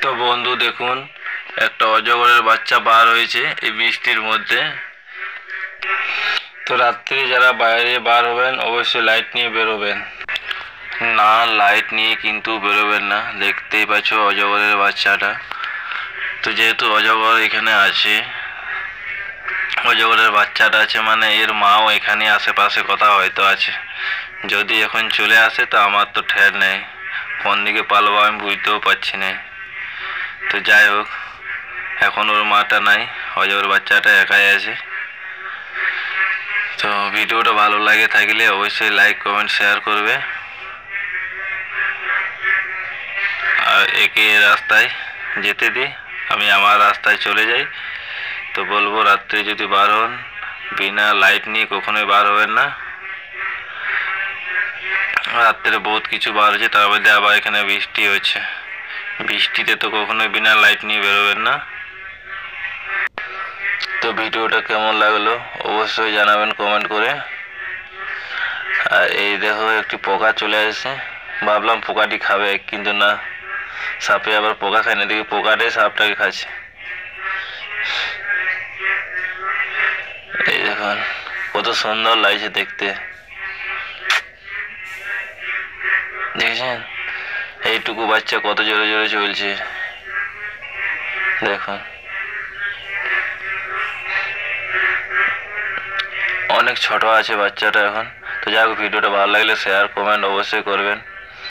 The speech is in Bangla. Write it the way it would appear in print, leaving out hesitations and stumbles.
তো বন্ধু দেখুন, একটা অজগরের বাচ্চা বার হয়েছে এই বৃষ্টির মধ্যে। তো রাত্রে যারা বাইরে বার হবেন অবশ্যই লাইট নিয়ে বেরোবেন। না, লাইট নিয়ে কিন্তু বেরোবেন না। দেখতেই পাচ্ছ অজগরের বাচ্চাটা। তো যেহেতু অজগর এখানে আছে, অজগরের বাচ্চাটা আছে মানে এর মাও এখানে আশেপাশে কোথাও হয়তো আছে। যদি এখন চলে আসে তো আমার তো ঠের নেই, কোন দিকে পালাবো আমি বুঝতেও পারছি না। তো যাই হোক, এখন ওর মাটা নাই, অজগর বাচ্চাটা একাই আছে। তো ভিডিওটা ভালো লাগে থাকলে অবশ্যই লাইক কমেন্ট শেয়ার করবে। আর একে রাস্তায় যেতে দিই, আমি আমার রাস্তায় চলে যাই। তো বলবো রাত্রে যদি বার হন বিনা লাইট নিয়ে কখনোই বার হবেন না। রাত্রে বহুত কিছু বার হচ্ছে, তার মধ্যে আবার এখানে বৃষ্টি হচ্ছে। বৃষ্টিতে তো কখনোই বিনা লাইট নিয়ে বেরোবেন না। তো ভিডিওটা কেমন লাগলো অবশ্যই জানাবেন কমেন্ট করে। আর এই দেখো একটি পোকা চলে আসছে, ভাবলাম পোকাটি খাবে কিন্তু না, সাপে আবার পোকা খায় না, দেখি পোকাটাই সাপটাকে খাচ্ছে। এই দেখুন কত সুন্দর লাগছে দেখতে, দেখেছেন? এইটুকু বাচ্চা কত জোরে জোরে চলছে দেখুন। অনেক ছোট আছে বাচ্চাটা এখন। তো যাই হোক, ভিডিওটা ভালো লাগলে শেয়ার কমেন্ট অবশ্যই করবেন।